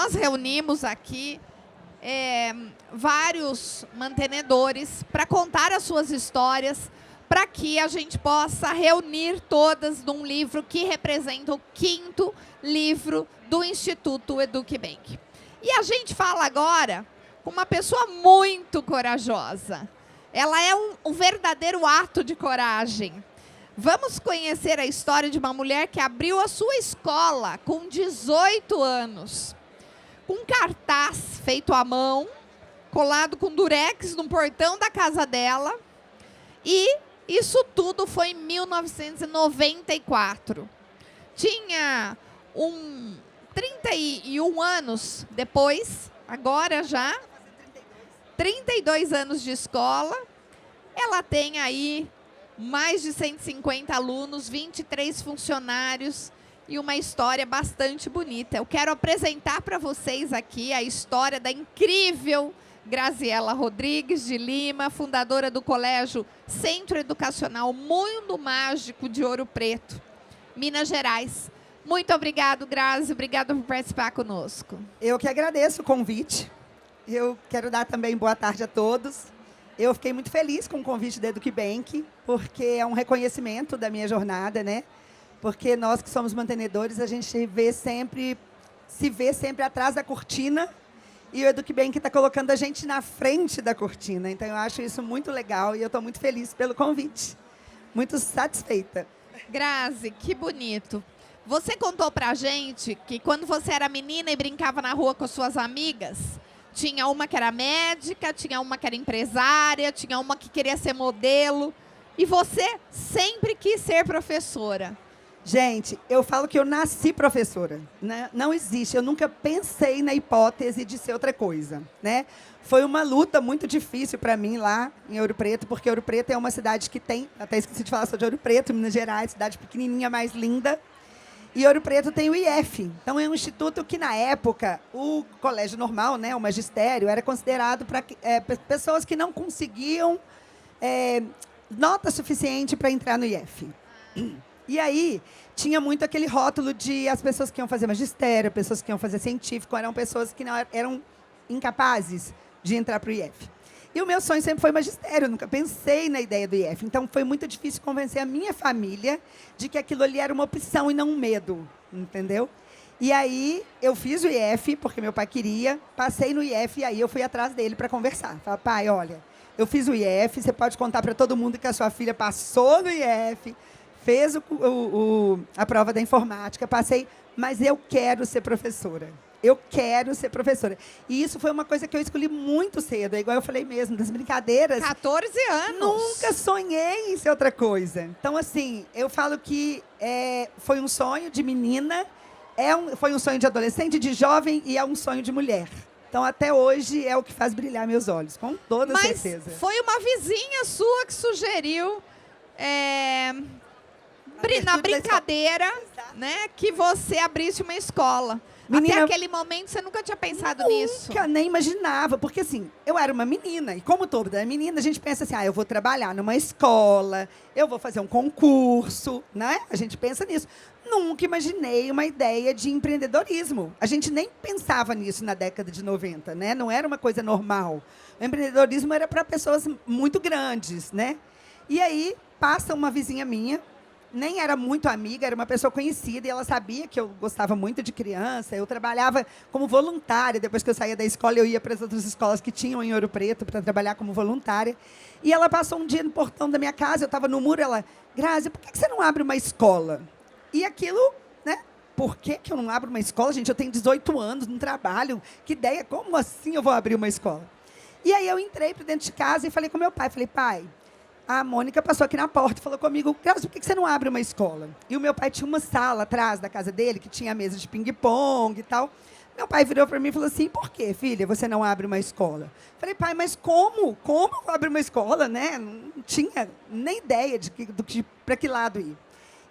nós reunimos aqui vários mantenedores para contar as suas histórias, para que a gente possa reunir todas num livro que representa o 5º livro do Instituto EducBank. E a gente fala agora com uma pessoa muito corajosa. Ela é um verdadeiro ato de coragem. Vamos conhecer a história de uma mulher que abriu a sua escola com 18 anos. Com um cartaz feito à mão, colado com durex no portão da casa dela. E isso tudo foi em 1994. Tinha 31 anos depois, agora já, 32 anos de escola. Ela tem aí mais de 150 alunos, 23 funcionários e uma história bastante bonita. Eu quero apresentar para vocês aqui a história da incrível Graziela Rodrigues de Lima, fundadora do Colégio Centro Educacional Mundo Mágico de Ouro Preto, Minas Gerais. Muito obrigado, Grazi. Obrigada por participar conosco. Eu que agradeço o convite. Eu quero dar também boa tarde a todos. Eu fiquei muito feliz com o convite da EducBank, porque é um reconhecimento da minha jornada, né? Porque nós que somos mantenedores, a gente se vê sempre atrás da cortina, e o EducBank está colocando a gente na frente da cortina. Então, eu acho isso muito legal e eu estou muito feliz pelo convite. Muito satisfeita. Grazi, que bonito. Você contou pra gente que quando você era menina e brincava na rua com suas amigas, tinha uma que era médica, tinha uma que era empresária, tinha uma que queria ser modelo. E você sempre quis ser professora. Gente, eu falo que eu nasci professora, né? Não existe, eu nunca pensei na hipótese de ser outra coisa, né? Foi uma luta muito difícil para mim lá em Ouro Preto, porque Ouro Preto é uma cidade que tem, até esqueci de falar, sou de Ouro Preto, Minas Gerais, cidade pequenininha, mais linda. E Ouro Preto tem o IF. Então, é um instituto que, na época, o colégio normal, né, o magistério, era considerado para pessoas que não conseguiam nota suficiente para entrar no IF. E aí, tinha muito aquele rótulo de as pessoas que iam fazer magistério, pessoas que iam fazer científico, eram pessoas que não eram incapazes de entrar para o IF. E o meu sonho sempre foi magistério, eu nunca pensei na ideia do IF. Então, foi muito difícil convencer a minha família de que aquilo ali era uma opção e não um medo, entendeu? E aí, eu fiz o IF, porque meu pai queria, passei no IF e aí eu fui atrás dele para conversar. Falei, pai, olha, eu fiz o IF, você pode contar para todo mundo que a sua filha passou no IF, fez a prova da informática, passei, mas eu quero ser professora. Eu quero ser professora. E isso foi uma coisa que eu escolhi muito cedo. É igual eu falei mesmo, das brincadeiras. 14 anos. Nunca sonhei em ser outra coisa. Então, assim, eu falo que foi um sonho de menina, foi um sonho de adolescente, de jovem e é um sonho de mulher. Então, até hoje, é o que faz brilhar meus olhos, com toda certeza. Foi uma vizinha sua que sugeriu, na brincadeira, né, que você abrisse uma escola. Menina, até aquele momento, você nunca tinha pensado nisso? Nunca, nem imaginava. Porque, assim, eu era uma menina. E como toda menina, a gente pensa assim, eu vou trabalhar numa escola, eu vou fazer um concurso, né? A gente pensa nisso. Nunca imaginei uma ideia de empreendedorismo. A gente nem pensava nisso na década de 90, né? Não era uma coisa normal. O empreendedorismo era para pessoas muito grandes, né? E aí, passa uma vizinha minha, nem era muito amiga, era uma pessoa conhecida, e ela sabia que eu gostava muito de criança. Eu trabalhava como voluntária. Depois que eu saía da escola, eu ia para as outras escolas que tinham em Ouro Preto para trabalhar como voluntária. E ela passou um dia no portão da minha casa, eu estava no muro, ela, Grazi, por que você não abre uma escola? E aquilo, né? Por que eu não abro uma escola? Gente, eu tenho 18 anos, não trabalho. Que ideia, como assim eu vou abrir uma escola? E aí eu entrei para dentro de casa e falei com meu pai, pai, a Mônica passou aqui na porta e falou comigo, Grazi, por que você não abre uma escola? E o meu pai tinha uma sala atrás da casa dele, que tinha mesa de ping-pong e tal. Meu pai virou para mim e falou assim, por que, filha, você não abre uma escola? Falei, pai, mas como? Como eu abro uma escola, né? Não tinha nem ideia para que lado ir.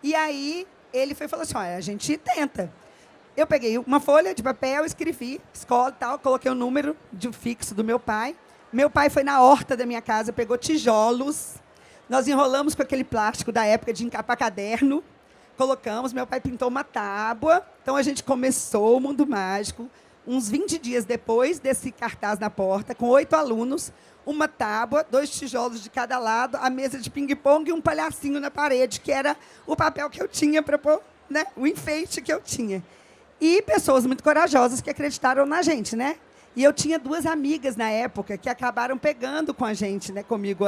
E aí, ele falou assim, olha, a gente tenta. Eu peguei uma folha de papel, escrevi, escola e tal, coloquei o número de fixo do meu pai. Meu pai foi na horta da minha casa, pegou tijolos, nós enrolamos com aquele plástico da época de encapar caderno, colocamos, meu pai pintou uma tábua, então a gente começou o Mundo Mágico, uns 20 dias depois desse cartaz na porta, com 8 alunos, uma tábua, 2 tijolos de cada lado, a mesa de ping-pong e um palhacinho na parede, que era o papel que eu tinha para pôr, né, o enfeite que eu tinha. E pessoas muito corajosas que acreditaram na gente, né? E eu tinha 2 amigas na época que acabaram pegando com a gente, né, comigo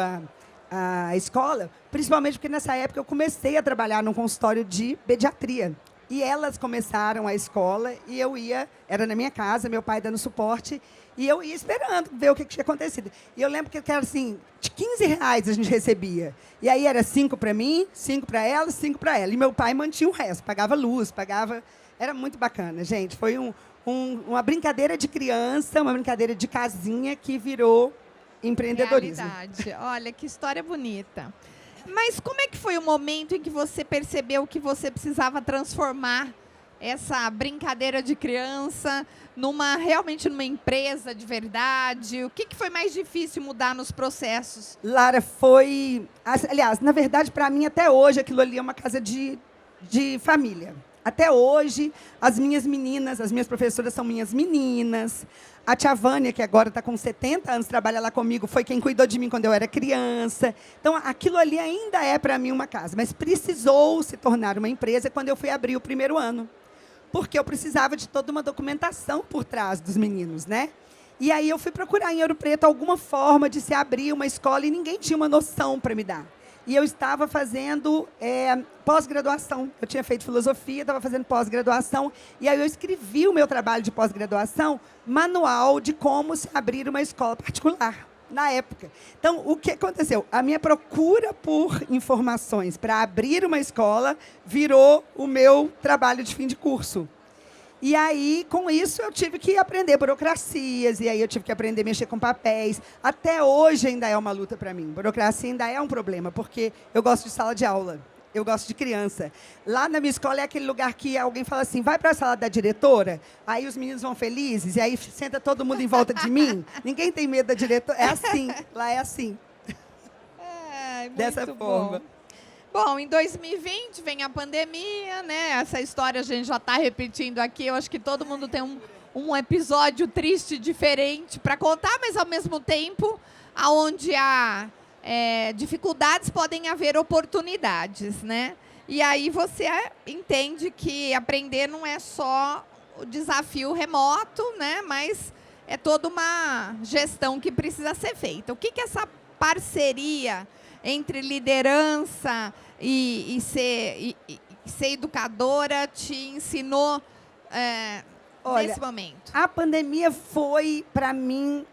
a escola, principalmente porque nessa época eu comecei a trabalhar num consultório de pediatria. E elas começaram a escola e eu ia, era na minha casa, meu pai dando suporte, e eu ia esperando ver o que tinha acontecido. E eu lembro que era assim, de R$ 15 a gente recebia. E aí era 5 para mim, 5 para ela, 5 para ela. E meu pai mantinha o resto, pagava luz, pagava... Era muito bacana, gente. Foi uma brincadeira de criança, uma brincadeira de casinha que virou empreendedorismo. Realidade. Olha, que história bonita. Mas como é que foi o momento em que você percebeu que você precisava transformar essa brincadeira de criança realmente numa empresa de verdade? O que foi mais difícil mudar nos processos? Lara, foi... Aliás, na verdade, para mim, até hoje, aquilo ali é uma casa de família. Até hoje, as minhas meninas, as minhas professoras são minhas meninas. A tia Vânia, que agora está com 70 anos, trabalha lá comigo, foi quem cuidou de mim quando eu era criança. Então, aquilo ali ainda é, para mim, uma casa. Mas precisou se tornar uma empresa quando eu fui abrir o primeiro ano. Porque eu precisava de toda uma documentação por trás dos meninos, né? E aí eu fui procurar em Ouro Preto alguma forma de se abrir uma escola e ninguém tinha uma noção para me dar. E eu estava fazendo pós-graduação. Eu tinha feito filosofia, estava fazendo pós-graduação. E aí eu escrevi o meu trabalho de pós-graduação, manual de como se abrir uma escola particular, na época. Então, o que aconteceu? A minha procura por informações para abrir uma escola virou o meu trabalho de fim de curso. E aí, com isso, eu tive que aprender burocracias, e aí eu tive que aprender a mexer com papéis. Até hoje ainda é uma luta para mim. Burocracia ainda é um problema, porque eu gosto de sala de aula, eu gosto de criança. Lá na minha escola é aquele lugar que alguém fala assim, vai para a sala da diretora, aí os meninos vão felizes, e aí senta todo mundo em volta de mim. Ninguém tem medo da diretora. É assim, lá é assim. Muito dessa forma. Bom, em 2020 vem a pandemia, né? Essa história a gente já está repetindo aqui. Eu acho que todo mundo tem um episódio triste, diferente para contar, mas ao mesmo tempo, onde há dificuldades, podem haver oportunidades, né? E aí você entende que aprender não é só o desafio remoto, né? Mas é toda uma gestão que precisa ser feita. O que essa parceria entre liderança e ser educadora te ensinou nesse momento? A pandemia foi, para mim,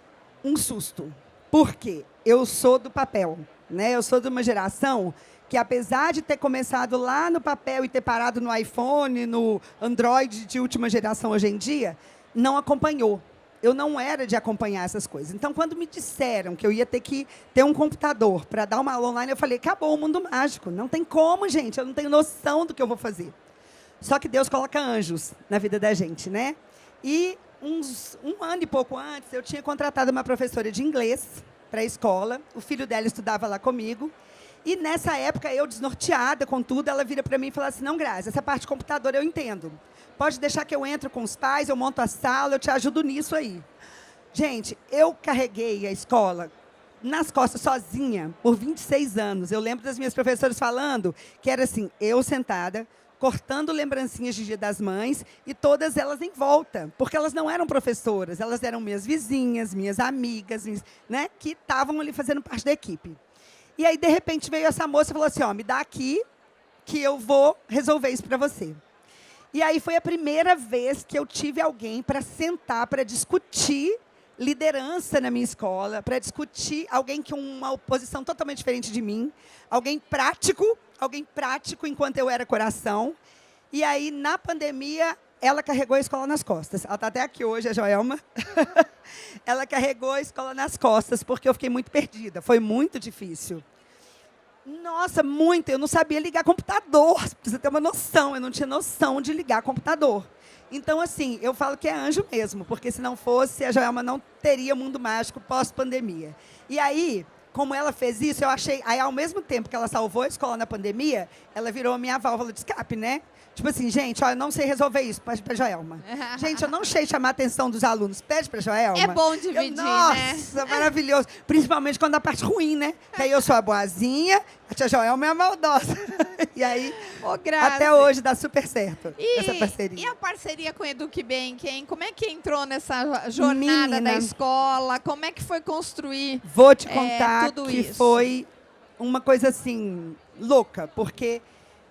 um susto. Por quê? Eu sou do papel, né? Eu sou de uma geração que, apesar de ter começado lá no papel e ter parado no iPhone, no Android de última geração hoje em dia, não acompanhou. Eu não era de acompanhar essas coisas. Então, quando me disseram que eu ia ter que ter um computador para dar uma aula online, eu falei, acabou o mundo mágico. Não tem como, gente. Eu não tenho noção do que eu vou fazer. Só que Deus coloca anjos na vida da gente, né? E um ano e pouco antes, eu tinha contratado uma professora de inglês para a escola. O filho dela estudava lá comigo. E, nessa época, eu, desnorteada com tudo, ela vira para mim e fala assim, não, Grazi, essa parte de computador eu entendo. Pode deixar que eu entro com os pais, eu monto a sala, eu te ajudo nisso aí. Gente, eu carreguei a escola nas costas sozinha por 26 anos. Eu lembro das minhas professoras falando que era assim, eu sentada, cortando lembrancinhas de Dia das Mães e todas elas em volta, porque elas não eram professoras, elas eram minhas vizinhas, minhas amigas, né, que estavam ali fazendo parte da equipe. E aí, de repente, veio essa moça e falou assim, me dá aqui que eu vou resolver isso para você. E aí foi a primeira vez que eu tive alguém para sentar, para discutir liderança na minha escola, para discutir alguém com uma posição totalmente diferente de mim, alguém prático enquanto eu era coração. E aí, na pandemia, ela carregou a escola nas costas. Ela está até aqui hoje, a Joelma. Ela carregou a escola nas costas, porque eu fiquei muito perdida. Foi muito difícil. Nossa, muito. Eu não sabia ligar computador. Pra você ter uma noção. Eu não tinha noção de ligar computador. Então, assim, eu falo que é anjo mesmo, porque se não fosse, a Joelma não teria mundo mágico pós-pandemia. E aí, como ela fez isso, eu achei... Aí, ao mesmo tempo que ela salvou a escola na pandemia, ela virou a minha válvula de escape, né? Tipo assim, gente, olha, eu não sei resolver isso, pede pra Joelma. Gente, eu não sei chamar a atenção dos alunos, pede pra Joelma. É bom dividir, nossa, maravilhoso. Principalmente quando a parte ruim, né? Que aí eu sou a boazinha, a tia Joelma é a maldosa. E aí, até hoje dá super certo essa parceria. E a parceria com o EducBank, hein? Como é que entrou nessa jornada da escola? Como é que foi construir Vou te contar tudo que isso? Foi uma coisa, assim, louca, porque...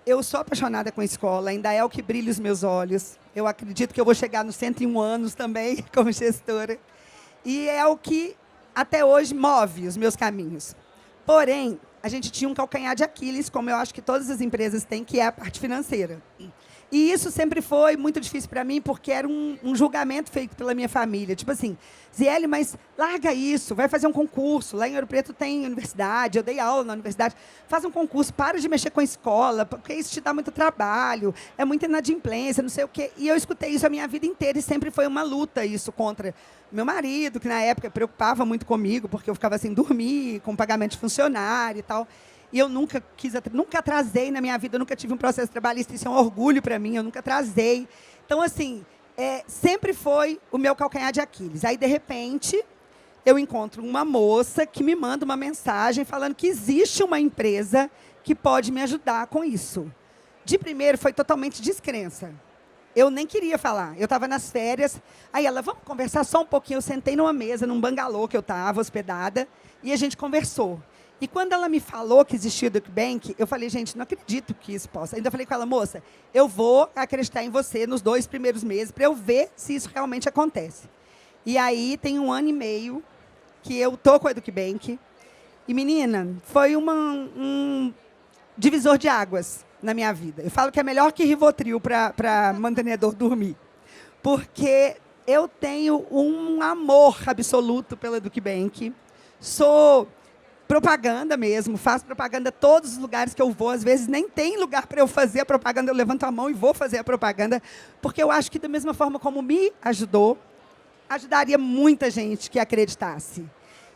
Eu sou apaixonada com a escola, ainda é o que brilha os meus olhos. Eu acredito que eu vou chegar nos 101 anos também, como gestora. E é o que, até hoje, move os meus caminhos. Porém, a gente tinha um calcanhar de Aquiles, como eu acho que todas as empresas têm, que é a parte financeira. E isso sempre foi muito difícil para mim, porque era um julgamento feito pela minha família. Tipo assim, Ziele, mas larga isso, vai fazer um concurso. Lá em Ouro Preto tem universidade, eu dei aula na universidade. Faz um concurso, para de mexer com a escola, porque isso te dá muito trabalho, é muita inadimplência, não sei o quê. E eu escutei isso a minha vida inteira e sempre foi uma luta isso contra meu marido, que na época preocupava muito comigo, porque eu ficava sem dormir, com pagamento de funcionário e tal. E eu nunca atrasei na minha vida, eu nunca tive um processo trabalhista, isso é um orgulho para mim, eu nunca atrasei. Então, assim, sempre foi o meu calcanhar de Aquiles. Aí, de repente, eu encontro uma moça que me manda uma mensagem falando que existe uma empresa que pode me ajudar com isso. De primeiro, foi totalmente descrença. Eu nem queria falar. Eu estava nas férias. Aí ela, vamos conversar só um pouquinho. Eu sentei numa mesa, num bangalô que eu estava, hospedada, e a gente conversou. E quando ela me falou que existia o EducBank, eu falei, gente, não acredito que isso possa. Ainda falei com ela, moça, eu vou acreditar em você nos 2 primeiros meses para eu ver se isso realmente acontece. E aí tem 1 ano e meio que eu tô com o EducBank. E, menina, foi um divisor de águas na minha vida. Eu falo que é melhor que Rivotril para mantenedor dormir. Porque eu tenho um amor absoluto pelo EducBank. Sou... propaganda mesmo, faço propaganda todos os lugares que eu vou, às vezes nem tem lugar para eu fazer a propaganda, eu levanto a mão e vou fazer a propaganda, porque eu acho que da mesma forma como me ajudou, ajudaria muita gente que acreditasse.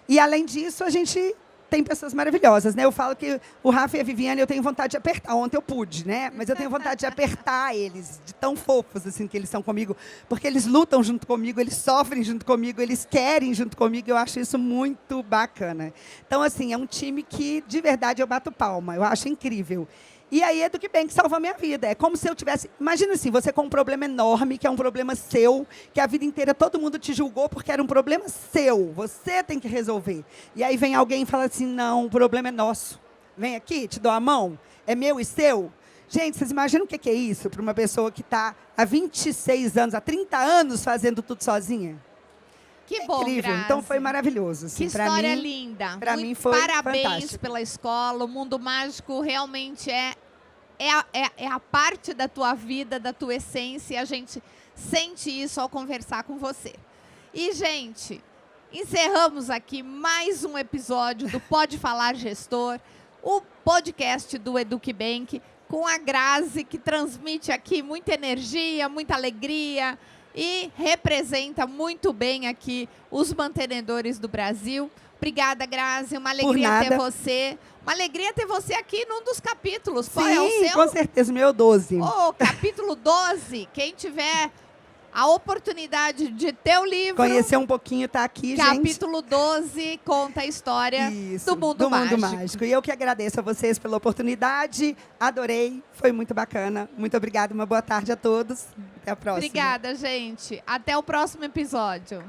E, além disso, a gente tem pessoas maravilhosas, né? Eu falo que o Rafa e a Viviane eu tenho vontade de apertar. Ontem eu pude, né? Mas eu tenho vontade de apertar eles, de tão fofos assim que eles são comigo, porque eles lutam junto comigo, eles sofrem junto comigo, eles querem junto comigo. Eu acho isso muito bacana. Então, assim, é um time que, de verdade, eu bato palma. Eu acho incrível. E aí é EducBank salva a minha vida. É como se eu tivesse... Imagina assim, você com um problema enorme, que é um problema seu, que a vida inteira todo mundo te julgou porque era um problema seu. Você tem que resolver. E aí vem alguém e fala assim, não, o problema é nosso. Vem aqui, te dou a mão. É meu e seu. Gente, vocês imaginam o que é isso para uma pessoa que está há 26 anos, há 30 anos fazendo tudo sozinha? Que bom, incrível. Grazi. Então foi maravilhoso. Assim, que história linda. Para mim foi parabéns fantástico. Pela escola. O Mundo Mágico realmente é a parte da tua vida, da tua essência. A gente sente isso ao conversar com você. E, gente, encerramos aqui mais um episódio do Pode Falar Gestor, o podcast do EducBank, com a Grazi, que transmite aqui muita energia, muita alegria, e representa muito bem aqui os mantenedores do Brasil. Obrigada, Grazi. Uma alegria ter você. Uma alegria ter você aqui num dos capítulos. Qual é o seu? Com certeza, o meu 12. Capítulo 12. Quem tiver a oportunidade de ter o livro... Conhecer um pouquinho, tá aqui, capítulo 12 conta a história do Mundo Mágico. E eu que agradeço a vocês pela oportunidade. Adorei. Foi muito bacana. Muito obrigada. Uma boa tarde a todos. Até a próxima. Obrigada, gente. Até o próximo episódio.